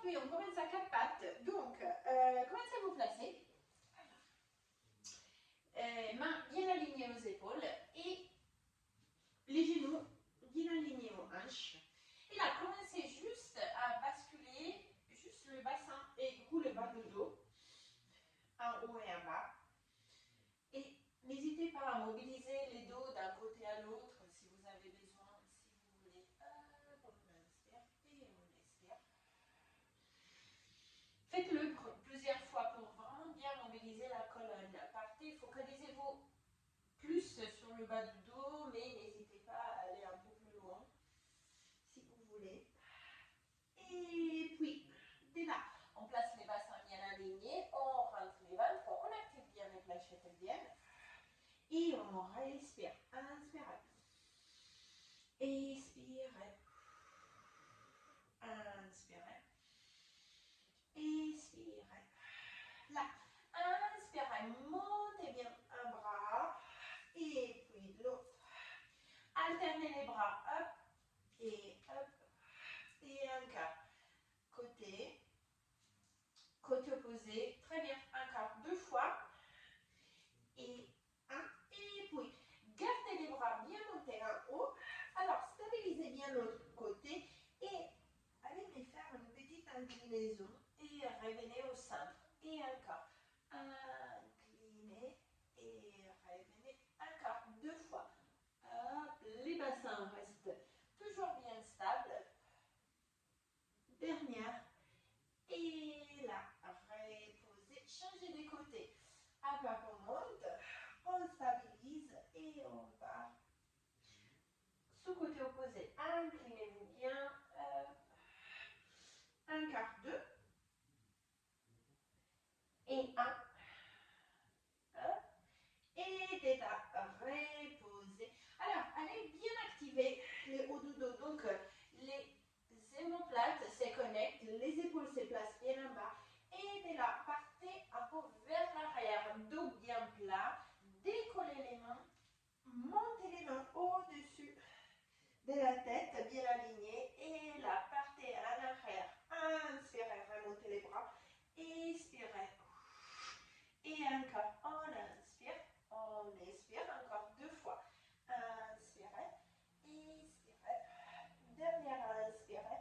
puis on commence à quatre pattes. Donc, commencez à vous placer. Mains bien alignées aux épaules et les genoux bien alignés aux hanches. Et là, commencez juste à basculer juste le bassin et ou le bas du dos, en haut et en bas. Et n'hésitez pas à mobiliser les dos d'un côté à l'autre si vous avez besoin, si vous voulez. On inspire et on expire. Faites-le plusieurs fois pour vraiment bien mobiliser la colonne. Partez, focalisez-vous plus sur le bas du dos, mais n'hésitez pas à aller un peu plus loin si vous voulez. Et puis, dès là, on place les bassins bien alignés, on rentre les ventres, on active bien avec la chétalienne et on respire. Inspirez. Expirez. Inspirez. Expirez. Là, inspirez, montez bien un bras et puis l'autre. Alternez les bras, hop et encore. Côté opposé, très bien, encore deux fois. Et un, et puis, gardez les bras bien montés en haut. Alors, stabilisez bien l'autre côté et allez me faire une petite inclinaison et revenez au centre. Et encore, inclinez et revenez encore deux fois. Hop, les bassins restent toujours bien stables. Dernière. Et là, reposez, changez de côté. Hop, on monte, on stabilise et on part. Sous côté opposé, inclinez-vous bien. Un quart, deux. Et un. Et déjà, reposez. Alors, allez bien activer les hauts du dos. Donc, les omoplates se connectent, les épaules se placent bien en bas. Et de là, partez un peu vers l'arrière, dos bien plat. Décollez les mains, montez les mains au-dessus de la tête, bien alignée. Et là, partez en arrière. Inspirez, remontez les bras. Expirez. Et encore, on inspire. On expire encore deux fois. Inspirez, expirez. Dernière inspirez,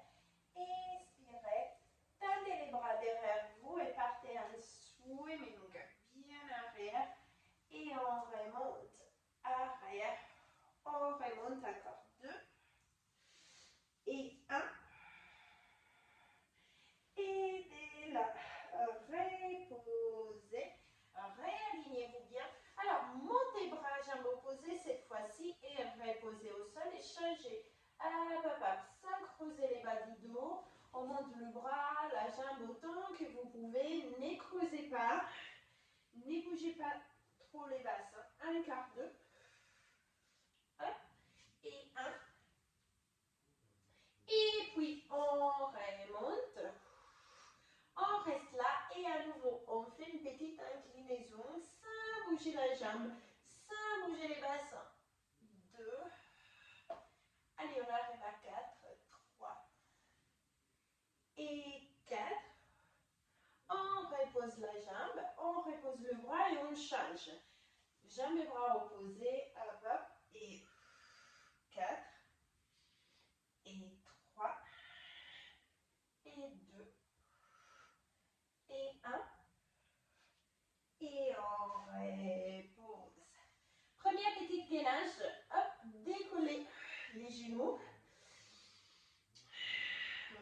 expirez. Tendez les bras derrière vous et partez en swimming bien arrière. Et on remonte arrière. On remonte encore deux. Et un. Et de là, reposez. Réalignez-vous bien. Alors, montez bras, jambes opposées cette fois-ci et reposez au sol et changez. Hop, hop, hop, sans creuser les bas du dos. On monte le bras, la jambe autant que vous pouvez. Ne creusez pas. Ne bougez pas trop les bassins. Un quart, deux. Hop, et un. Et puis, on remonte. On reste là et à nouveau, on fait une petite inclinaison sans bouger la jambe, sans bouger les bassins. 2. Allez, on arrive à 4, 3 et 4. On repose la jambe, on repose le bras et on change. Jambe et bras opposés, hop, hop, et 4 et 3 et 2. Et 1. Et on repose. Première petite gainage. Hop, décollez les genoux.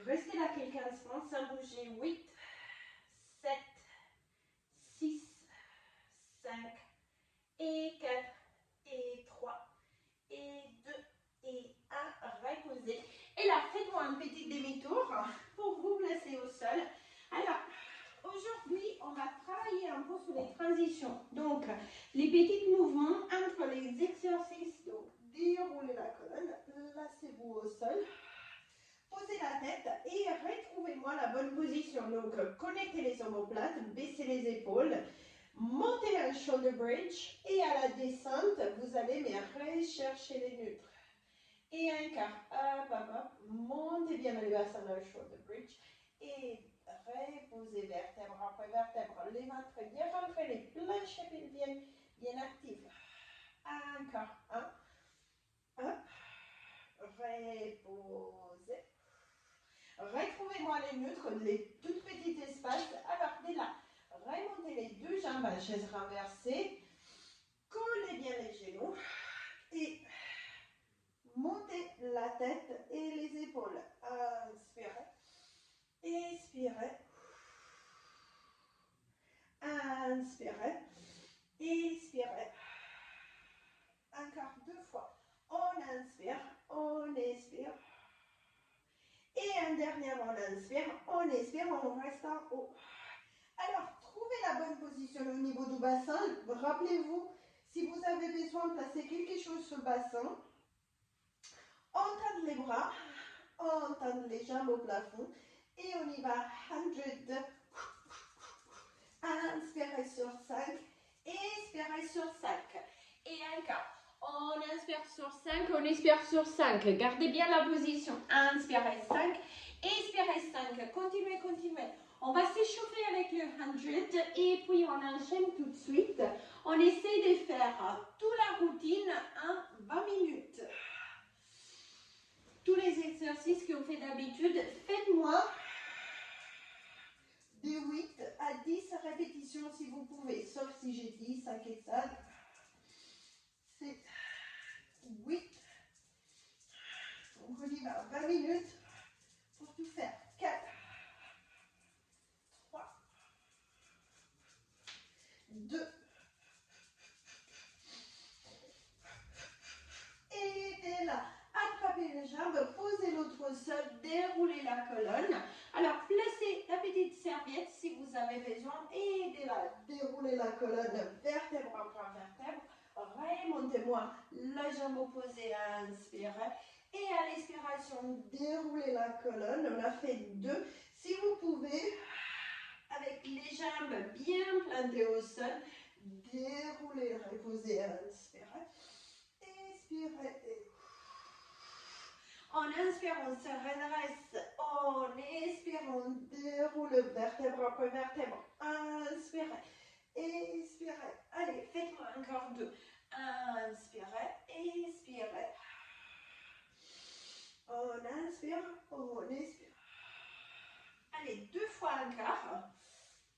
Restez là quelques instants sans bouger. 8, 7, 6, 5, et 4, et 3, et 2, et 1. Reposez. Et là, faites-moi un petit demi-tour pour vous placer au sol. Alors, aujourd'hui, on va travailler un peu sur les transitions. Donc, les petits mouvements entre les exercices. Donc, déroulez la colonne, placez-vous au sol, posez la tête et retrouvez-moi la bonne position. Donc, connectez les omoplates, baissez les épaules, montez un shoulder bridge et à la descente, vous allez rechercher les neutres. Et un quart, hop, hop, hop, montez bien le bassin dans le shoulder bridge. Et reposez vertèbre après vertèbre. Les mains très bien rentrées, planches pelviennes bien actives. Encore un. Reposez. Retrouvez-moi les neutres, les tout petits espaces. Alors, dès là, remontez les deux jambes à chaise renversée. Collez bien les genoux. Et montez la tête et les épaules. Inspirez. Expirez. Inspirez. Expirez. Encore 2 fois. On inspire, on expire. Et un dernier, on inspire, on expire, on reste en haut. Alors, trouvez la bonne position au niveau du bassin. Rappelez-vous, si vous avez besoin de placer quelque chose sur le bassin, on tend les bras, on tend les jambes au plafond. Et on y va. 100. Inspirez sur 5. Expirez sur 5. Et encore. On inspire sur 5, on expire sur 5. Gardez bien la position. Inspirez 5, expirez 5. Continuez, continuez. On va s'échauffer avec le 100 et puis on enchaîne tout de suite. On essaie de faire toute la routine en 20 minutes. Tous les exercices que vous faites d'habitude, faites-moi de 8 à 10 répétitions si vous pouvez. Sauf si j'ai dit 5 et 5. C'est 8. Donc on y va 20 minutes pour tout faire. 4, 3, 2. Et dès là, attrapez les jambes, posez l'autre au sol, déroulez la colonne. Alors placez la petite serviette si vous avez besoin. Et dès là, déroulez la colonne, vertèbre après vertèbre. Remontez-moi la jambe opposée, inspirez. Et à l'expiration, déroulez la colonne. On a fait 2. Si vous pouvez, avec les jambes bien plantées au sol, déroulez, reposez, inspirez. Expirez. On inspire, on se redresse. On expire, on déroule vertèbre après vertèbre. Inspirez. Expirez. Allez, faites-moi encore 2. Inspirez, expirez. On inspire, on expire. Allez, 2 fois encore.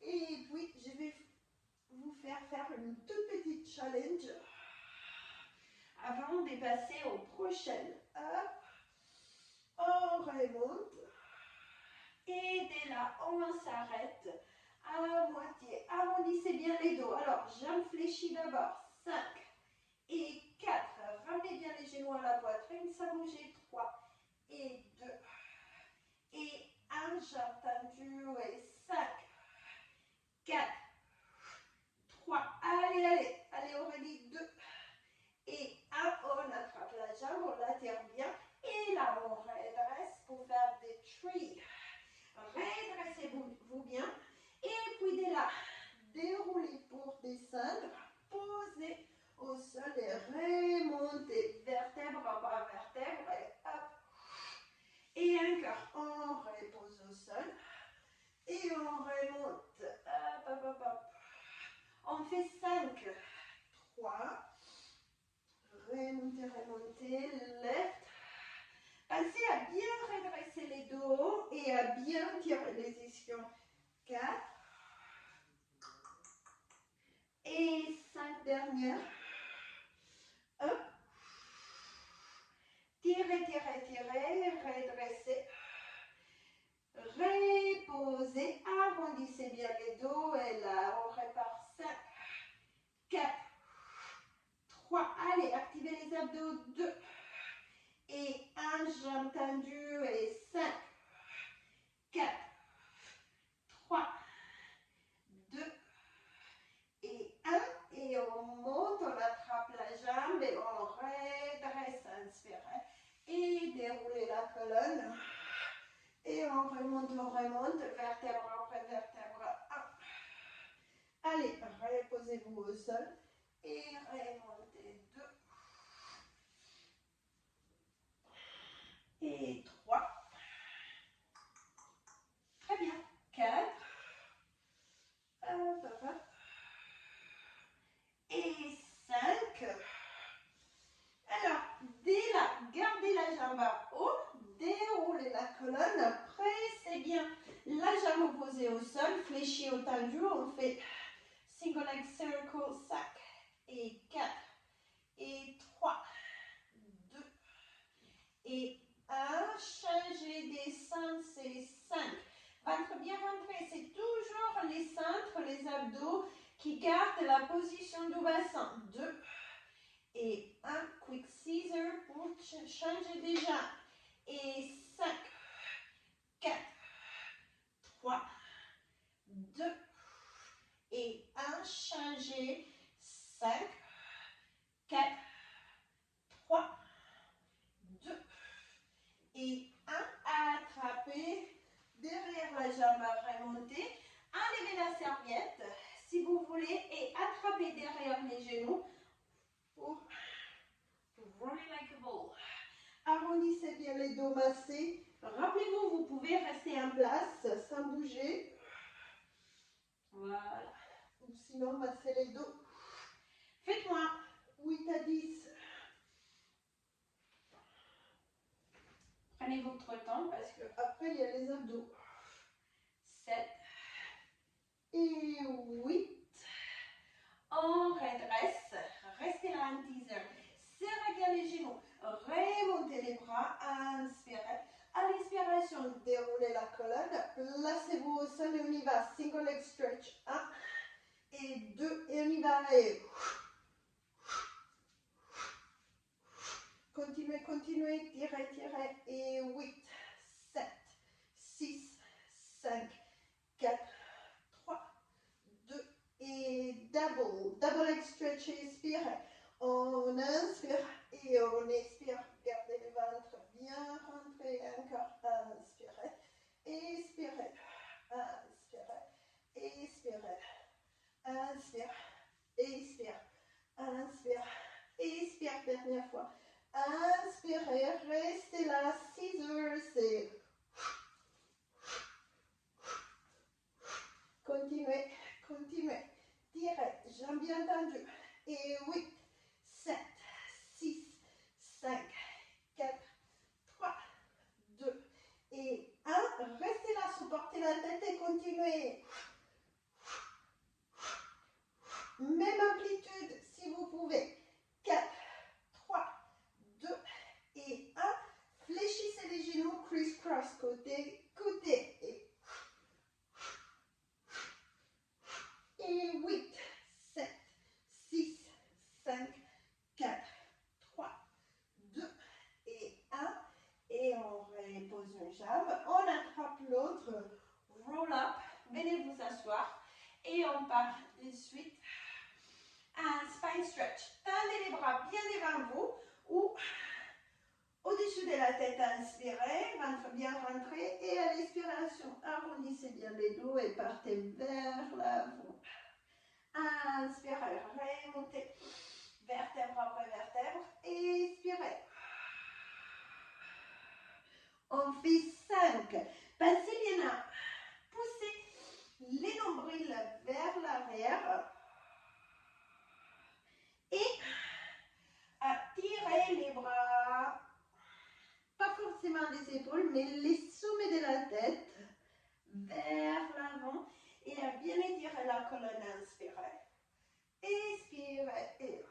Et puis, je vais vous faire une toute petite challenge avant de passer aux prochaines. Hop. On remonte. Et dès là, on s'arrête à moitié. Arrondissez bien les dos. Alors, jambes fléchies d'abord. 5 et 4. Ramenez bien les genoux à la poitrine. Ça bouge. 3 et 2. Et 1, jambe tendue. Et 5, 4, 3. Allez, allez. Allez, Aurélie. 2 et 1. On attrape la jambe. On la tire bien. Et là, on redresse pour faire des trees. Redressez-vous bien. Et puis dès là, déroulez pour descendre. Posez au sol et remontez vertèbre par vertèbre. Et hop. Et encore, on repose au sol. Et on remonte. Hop, hop, hop, hop. On fait 5, 3. Remontez, remontez. Left. Pensez à bien redresser les dos et à bien tirer les ischions. 4 et 5 dernières. Hop. Tirez, tirez, tirez. Redressez. Reposez. Arrondissez bien les dos. Et là, on répare. 5, 4, 3. Allez, activez les abdos. 2. Et 1, jambe tendue, et 5, 4, 3, 2, et 1. Et on monte, on attrape la jambe et on redresse, inspirez. Et déroulez la colonne. Et on remonte, vertèbre après vertèbre. 1. Allez, reposez-vous au sol. Et remontez. 2. Et 3. Très bien. jambe à haut, déroulez la colonne, pressez bien la jambe opposée au sol, fléchie au tendu, on fait single leg circle, 5 et 4 et 3, 2 et 1, changez, descendre, c'est 5. Ventre bien rentré, c'est toujours les centres, les abdos qui gardent la position du bassin. 2 et 1, quick scissor pour changer déjà. Et 5, 4, 3, 2 et 1, changer. 5, 4, 3, 2 et 1, attrapez derrière la jambe, remontez, enlevez la serviette si vous voulez et attrapez derrière les genoux pour rolling like a ball. Arrondissez bien les dos massés. Rappelez-vous, vous pouvez rester en place sans bouger. Voilà. Ou sinon, massez les dos. Faites-moi 8 à 10. Prenez votre temps parce qu'après, il y a les abdos. 7 et 8. On redresse. Restez là un 10 heures. Serrez bien les genoux. Remontez les bras. Inspirez. À l'inspiration, déroulez la colonne. Placez-vous au sol et on y va. Single leg stretch. 1 et 2 et on y va. Et continuez, continuez. Tirez, tirez. Et 8, 7, 6, 5, 4, 3, 2 et double. Double leg stretch. Expirez. On inspire et on expire. Gardez le ventre bien rentré. Encore. Inspirez. Expirez. Inspirez. Expirez. Inspire. Expire. Inspire. Expire. Dernière fois. Inspirez. Restez là. 6 heures. C'est. Continuez. Continuez. Tirez. Jambes bien tendues. Et 8, 7, 6, 5, 4, 3, 2 et 1. Restez là, supportez la tête et continuez. Même amplitude si vous pouvez. 4, 3, 2 et 1. Fléchissez les genoux, criss-cross, côté, côté. Et 8, 7, 6, 5, 4, 3, 2 et 1. Et on repose une jambe. On attrape l'autre. Roll up. Venez vous asseoir. Et on part de suite. Un spine stretch. Tendez les bras bien devant vous ou au-dessus de la tête. Inspirez. Ventre bien rentré. Et à l'expiration, arrondissez bien les dos et partez vers l'avant. Inspirez. Remontez. Vertèbre après vertèbre. Expirez. On fait 5. Passez bien à pousser les nombrils vers l'arrière. Et tirez les bras. Pas forcément les épaules, mais les sommets de la tête vers l'avant. Et à bien étirer la colonne. Inspirez. Expirez.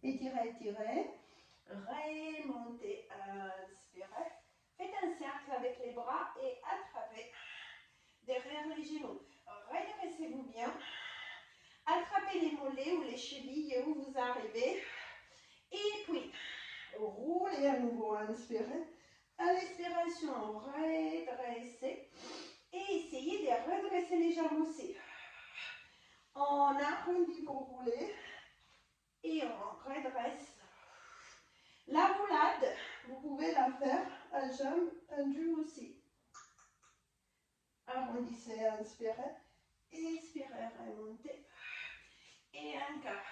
Étirez, étirez. Remontez, inspirez. Faites un cercle avec les bras et attrapez derrière les genoux. Redressez-vous bien. Attrapez les mollets ou les chevilles où vous arrivez. Et puis, roulez à nouveau, inspirez. À l'expiration, redressez. Et essayez de redresser les jambes aussi. On arrondit pour rouler. Et on redresse. La roulade, vous pouvez la faire à jambes tendues aussi. Arrondissez, inspirez. Expirez, remontez. Et encore.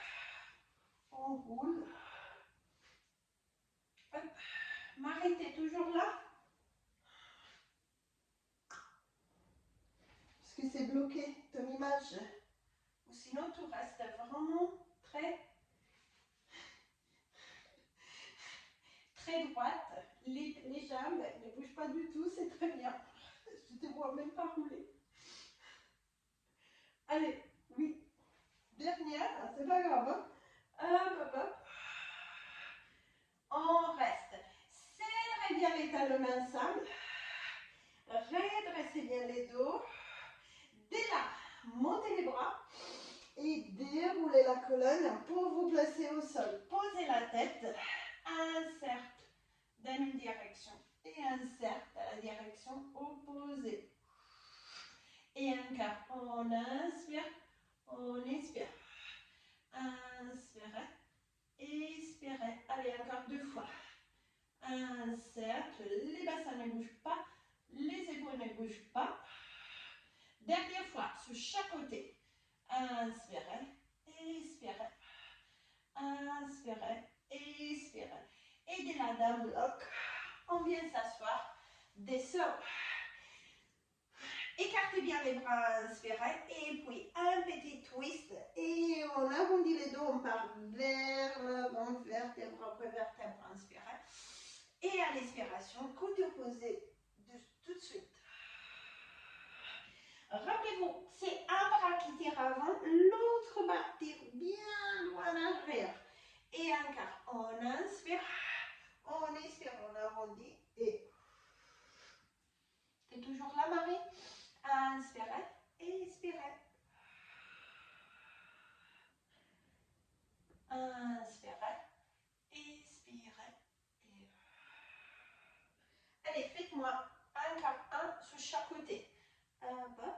On roule. Hop. M'arrêtez toujours là. Parce que c'est bloqué ton image. Ou sinon, tout reste vraiment très très droite. Les jambes ne bougent pas du tout, c'est très bien. Je ne te vois même pas rouler. Allez, oui. Dernière, c'est pas grave. Hein? Hop, hop, hop. On reste. Serrez bien les talons ensemble. Redressez bien les dos. Dès là, montez les bras et déroulez la colonne pour vous placer au sol. Posez la tête, inserte dans une direction et inserte à la direction opposée. Et encore, on inspire, on expire. Inspirez, expirez. Allez, encore 2 fois. Inserte, les bassins ne bougent pas, les épaules ne bougent pas. Dernière fois, sur chaque côté. Inspirez, expirez. Inspirez, expirez. Et de là, d'un bloc, on vient s'asseoir, descend. Écartez bien les bras, inspirez. Et puis, un petit twist. Et on arrondit les dos, on part vers l'avant, vertèbre après vertèbre, inspirez. Et à l'expiration, côté opposé, tout de suite. Rappelez-vous, c'est un bras qui tire avant, l'autre bras tire bien loin en arrière. Et encore, on inspire, on expire, on arrondit et c'est toujours là, Marie. Inspirez, expirez. Inspirez, expirez. Et... Allez, faites-moi encore un sur chaque côté. Hop, hop.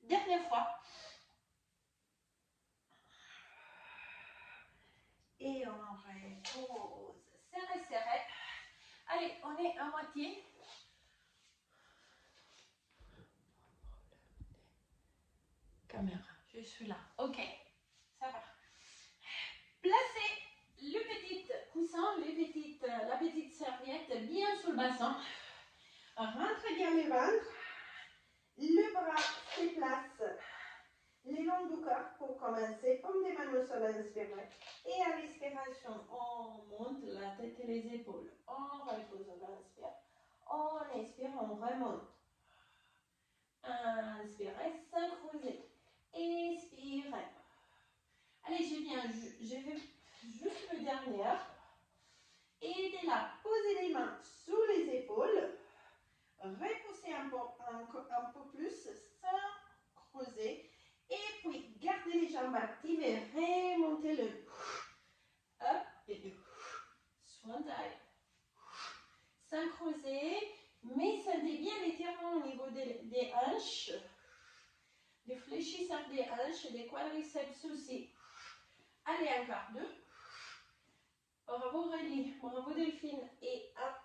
Dernière fois. Et on repose. Serrez, serrez. Allez, on est à moitié. Caméra, je suis là. Ok, ça va. Placez le petit coussin, la petite serviette bien sur le bassin. Rentrez bien le ventre. Le bras se place le long du corps pour commencer. Paume des mains au sol, inspirez. Et à l'expiration, on monte la tête et les épaules. On repose, on inspire. On expire, on remonte. Inspirez, synchronisez. Expirez. Allez, je vais juste le dernier. Et de là, posez les mains sous les épaules. Repoussez un peu plus sans creuser. Et puis, gardez les jambes actives et remontez le up et le swan dive. Sans creuser, mais sentez bien l'étirement au niveau des hanches. Des fléchisseurs des hanches et des quadriceps aussi. Allez, encore 2. Bravo Rélie, bravo Delphine. Et 1.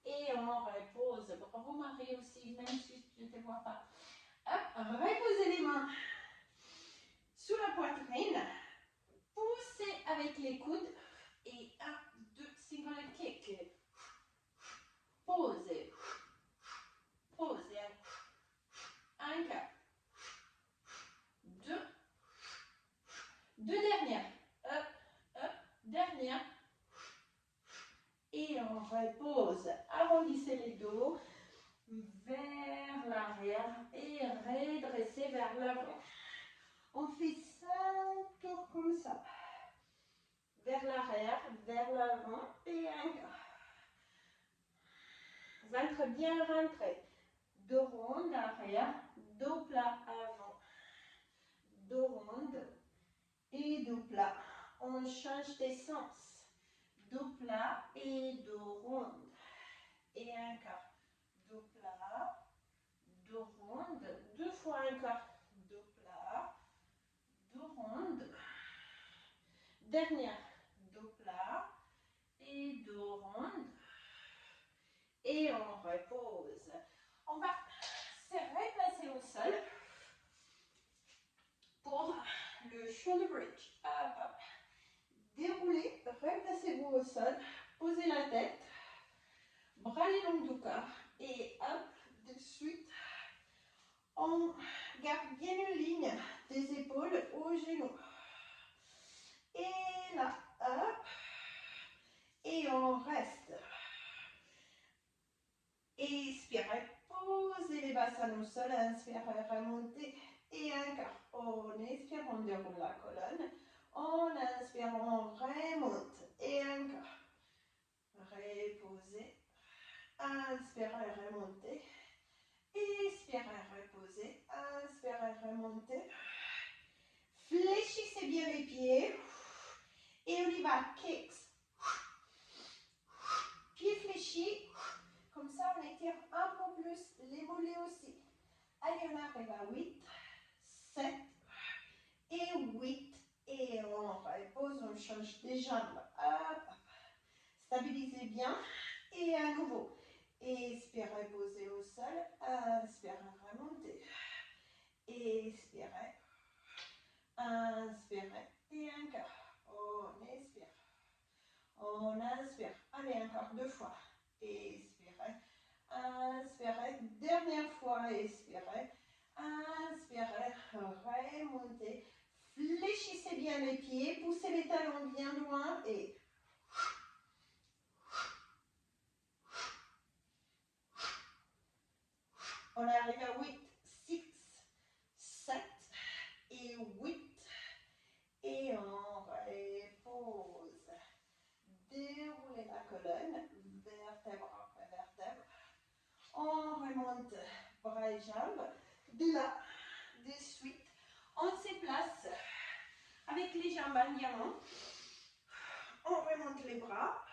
Et on repose. Bravo Marie aussi, même si je ne te vois pas. Hop, reposez les mains sous la poitrine. Poussez avec les coudes. Et 1, 2, single kick. Posez. Posez. Encore. 2. 2 dernières. Hop, hop, dernière. Et on repose. Arrondissez les dos vers l'arrière et redressez vers l'avant. On fait 5 tours comme ça. Vers l'arrière, vers l'avant et encore. Ventre bien rentré. Dos ronde arrière, dos plat avant. Dos ronde et dos plat. On change de sens. Dos plat et dos ronde. Et encore. Dos plat, dos ronde. 2 fois encore. Dos plat, dos ronde. Dernière. Dos plat et dos ronde. Et on repose. On va se replacer au sol pour le shoulder bridge. Hop, hop. Déroulez, replacez-vous au sol, posez la tête, bras les longs du corps et hop, de suite, on garde bien une ligne des épaules aux genoux. Et là, hop, au sol, inspire, remontez et un quart. On expire, on déroule la colonne. On inspire, on remonte et un quart. Reposez. Inspirez, remontez. Expirez, reposez. Inspirez, remontez. Fléchissez bien les pieds. Et on y va. Kicks. Pieds fléchis. Comme ça, on étire un peu plus les mollets aussi. Allez, on arrive à 8, 7 et 8. Et on repose, on change des jambes. Hop. Stabilisez bien. Et à nouveau. Expirez, posez au sol. Inspirez, remontez. Expirez. Inspirez. Et un quart. On expire. On inspire. Allez, encore 2 fois. Expirez. Inspirez. Dernière fois. Expirez. Inspirez. Remontez. Fléchissez bien les pieds. Poussez les talons bien loin. Et on arrive à 8, 6, 7 et 8. Et on repose. Déroulez la colonne. Vertèbre après vertèbre. On remonte bras et jambes. De là, de suite, on se place avec les jambes en diamant. On remonte les bras.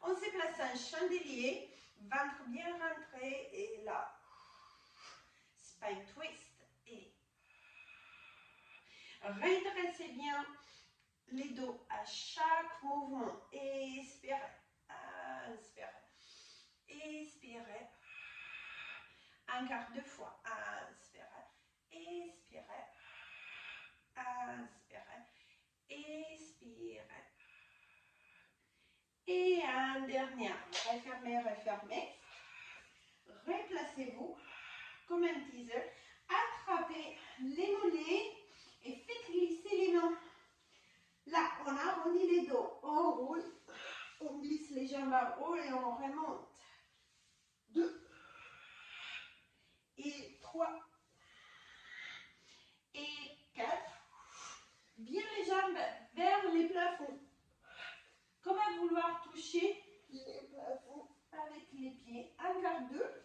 On se place en chandelier. Ventre bien rentré. Et là, spine twist. Et redressez bien les dos à chaque mouvement. Expirez. Inspirez. Expirez. Encore 2 fois. Inspirez. Expirez. Inspirez. Expirez. Et un dernier. Refermez, refermez. Replacez-vous comme un teaser. Attrapez les mollets et faites glisser les mains. Là, on arrondit les dos. On roule. On glisse les jambes à haut et on remonte. 2 et 3 et 4. Bien les jambes vers les plafonds. Comme à vouloir toucher les plafonds avec les pieds. Encore 2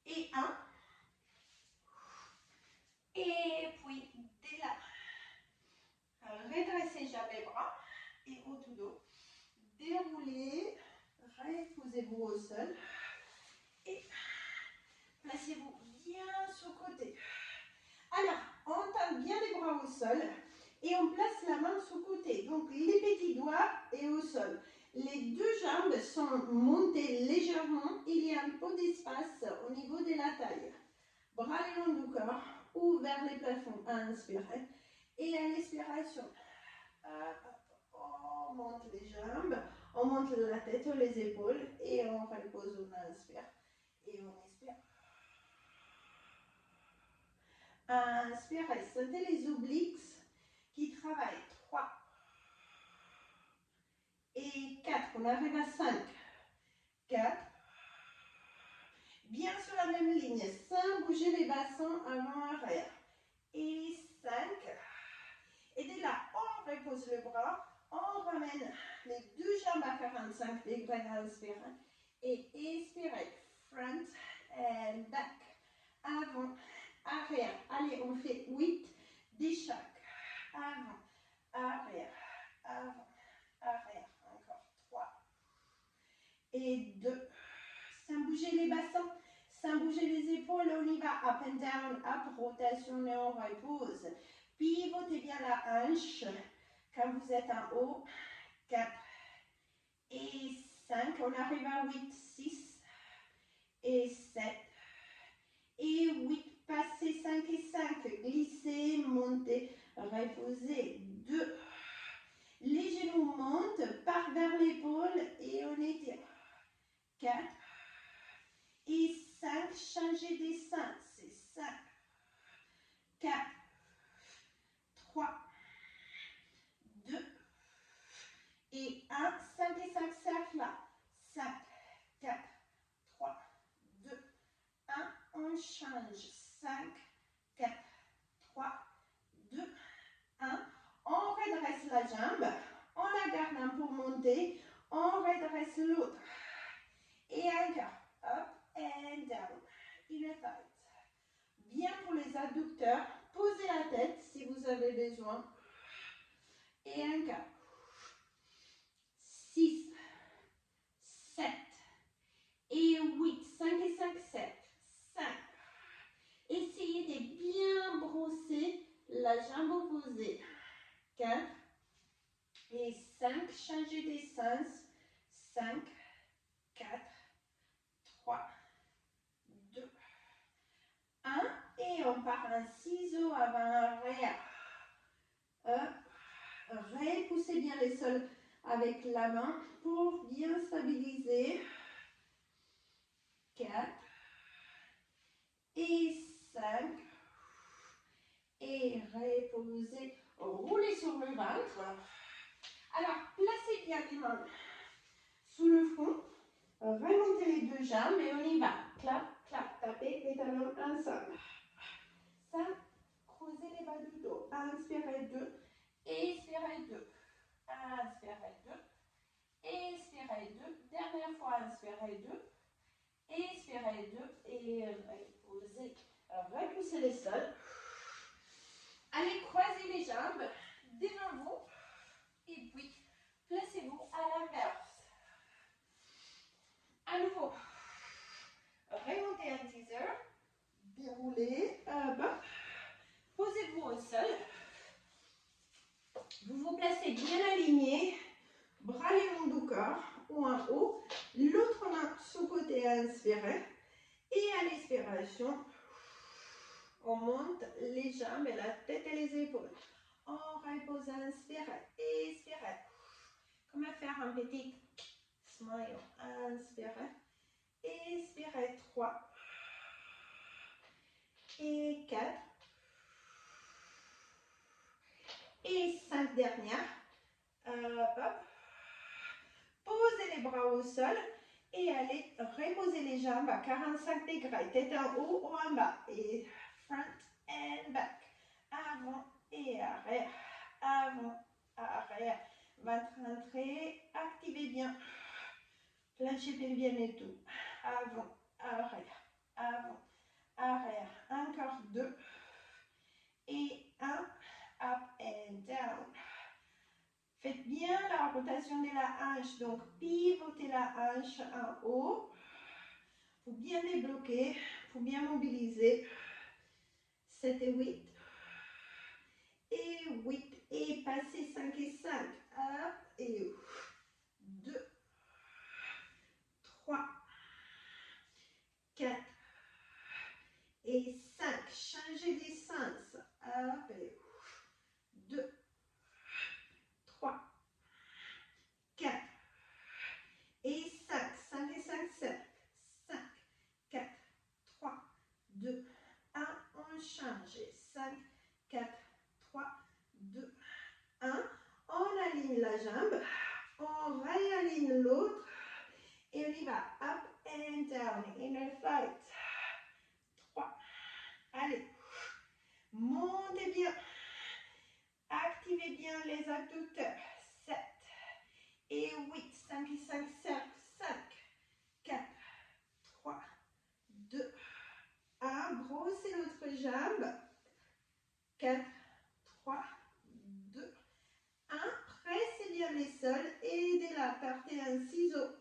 et 1. Et puis, dès là, redressez jambes et bras et au tout dos. Déroulez, reposez-vous au sol et placez-vous bien sur le côté. Alors, on tend bien les bras au sol et on place la main sur le côté. Donc, les petits doigts et au sol. Les 2 jambes sont montées légèrement. Il y a un peu d'espace au niveau de la taille. Bras le long du corps, ouvert les plafonds. Inspirez. Et à l'expiration, on monte les jambes, on monte la tête ou les épaules et on repose, on inspire et on expire. Inspirez, sentez les obliques qui travaillent. 3 et 4, on arrive à 5. 4. Bien sur la même ligne, sans bouger les bassins avant-arrière. Et 5. Et dès là, on repose le bras, on ramène les 2 jambes à 45 degrés, inspirez. Et expirez, front and back, avant, arrière. Allez, on fait 8 de chaque. Avant, arrière, avant, arrière. Encore 3 et 2. Sans bouger les bassins, sans bouger les épaules, on y va. Up and down, up, rotation et on repose. Pivotez bien la hanche quand vous êtes en haut. 4 et 5. On arrive à 8, 6 et 7 et 8. Passez 5 et 5. Glissez, montez, reposez. 2. Les genoux montent, partent vers l'épaule et on étire. 4 et 5. Changez des seins. C'est 5, 4, 3, 2 et 1. 5 et 5 cercles là. 5, 4, 3, 2, 1. On on change. 5, 4, 3, 2, 1. On redresse la jambe. On la garde pour monter. On redresse l'autre. Et encore. Up and down. In a tight. Bien pour les adducteurs. Posez la tête si vous avez besoin. Et encore. 6, 7 et 8. 5 et 5, 7. 5. Essayez de bien brosser la jambe opposée. 4 et 5. Changez de sens. 5, 4, 3, 2, 1. Et on part en ciseaux avant arrière. Repoussez bien les sols avec la main pour bien stabiliser. 4 et 5. Et reposez. Roulez sur le ventre. Alors, placez bien les mains sous le front. Remontez les deux jambes et on y va. Clap, clap. Tapez les talons ensemble. Ça, creusez les bas du dos. Inspirez 2. Expirez 2. Inspirez 2. Expirez 2. Dernière fois, inspirez 2. Expirez 2. Et reposez. Repoussez les sols. Allez, croisez les jambes devant vous. Et puis, placez-vous à l'inverse. À nouveau. Remontez un teaser. Déroulez. Posez-vous au sol. Vous vous placez bien aligné. Bras les longs du corps ou en haut. L'autre main sous côté, inspirez. Et à l'expiration, on monte les jambes et la tête et les épaules. On repose, inspirez, expirez. Comment faire un petit smile. Inspirez, expirez. 3 et 4 et 5 dernières. Hop. Posez les bras au sol et allez reposer les jambes à 45 degrés. Tête en haut ou en bas. Et front and back. Avant et arrière. Avant, arrière. Ventre entrée. Activez bien. Plancher pelvien et tout. Avant, arrière. Avant, arrière. Encore 2. Et 1. Up and down. Faites bien la rotation de la hanche, donc pivotez la hanche en haut. Pour bien débloquer, pour bien mobiliser. 7 et 8. Et 8. Et passez 5 et 5. Up et 2, 3, 4 et 5. Changez d'essence. Up et 2, 3, 4 et 5. 5 et 5, 7. 5, 4, 3, 2, 1. On change. 5, 4, 3, 2, 1. On aligne la jambe. On réaligne l'autre. Et on y va. Up and down. Inner flight. 3. Allez. Montez bien. Activez bien les adducteurs. 7 et 8. 5 et 5, 5. 5, 4, 3, 2, 1. Brossez l'autre jambe. 4, 3, 2, 1. Pressez bien les sols. Aidez-la. Partez un ciseau.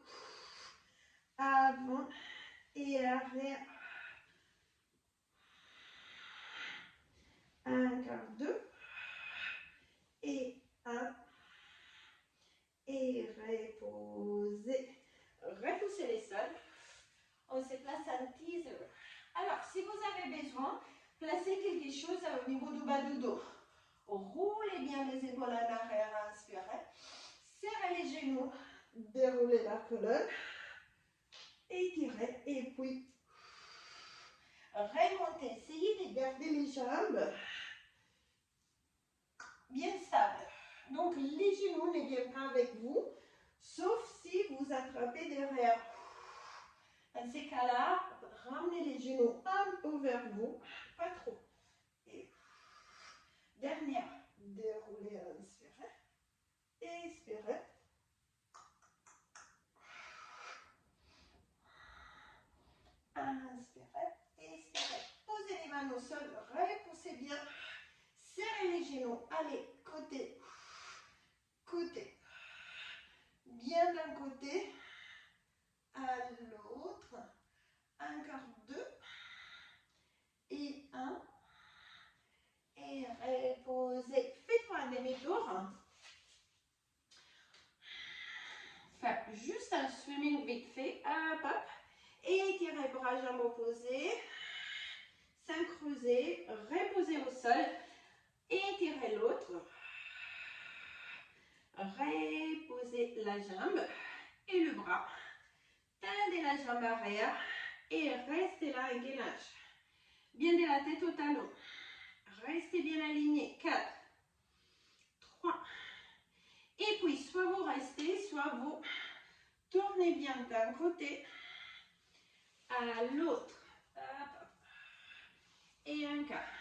Avant et arrière. Encore 2. Et 1. Et reposez. Repoussez les sols. On se place en teaser. Alors, si vous avez besoin, placez quelque chose au niveau du bas du dos. Roulez bien les épaules en arrière, inspirez. Serrez les genoux. Déroulez la colonne. Étirez. Et puis, remontez. Essayez de garder les jambes bien stables. Donc, les genoux ne viennent pas avec vous, sauf si vous attrapez derrière. Dans ces cas-là, ramenez les genoux un peu vers vous, pas trop. Et dernière, déroulez, inspirez, expirez. Inspirez, expirez. Posez les mains au sol, repoussez bien. Serrez les genoux. Allez, côté, côté. Bien d'un côté, à l'autre. Encore 2. Et 1. Et reposez. Faites-moi un demi-tour. Faire juste un swimming vite fait. Hop, hop. Étirez bras, jambes opposées. Synchronisez. Reposez au sol. Étirez l'autre. Reposez la jambe et le bras. Tendez la jambe arrière et restez là, un gainage. Bien de la tête au talon. Restez bien aligné. 4, 3. Et puis, soit vous restez, soit vous tournez bien d'un côté à l'autre. Et un quart.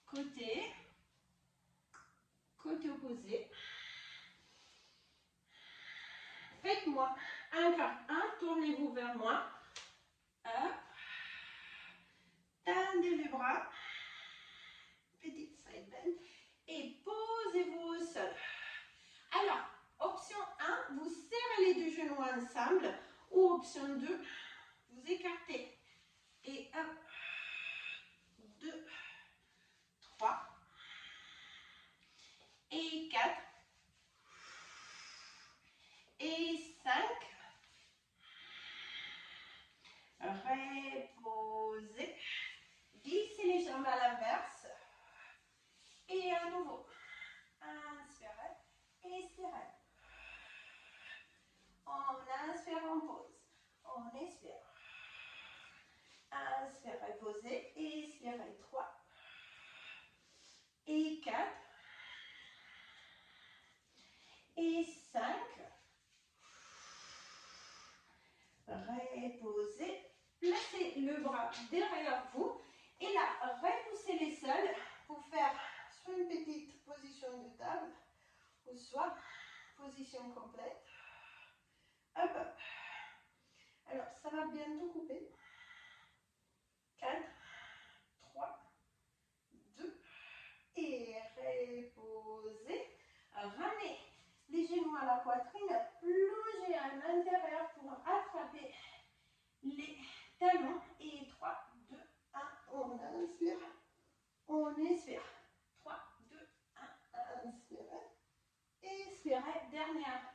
Côté. Côté opposé. Faites-moi un quart. Tournez-vous vers moi. Hop. Tendez les bras. Petite side bend. Et posez-vous au sol. Alors, option 1, vous serrez les deux genoux ensemble. Ou option 2, vous écartez. Et 1, 2, 3. Et 4. Et 5. Reposez. Glissez les jambes à l'inverse. Et à nouveau. Inspirez. Expirez. On inspire, on pose. On expire. Inspirez, posez. Expirez. 3. Et 4. Et 5. Reposez. Placez le bras derrière vous. Et là, repoussez les sols pour faire soit une petite position de table ou soit position complète. Hop, hop. Alors, ça va bientôt couper. 4, 3, 2. Et reposez. Ramenez les genoux à la poitrine. Plongez à l'intérieur pour attraper les talons. Et 3, 2, 1. On inspire. On expire. 3, 2, 1. Inspirez. Expirez. Dernière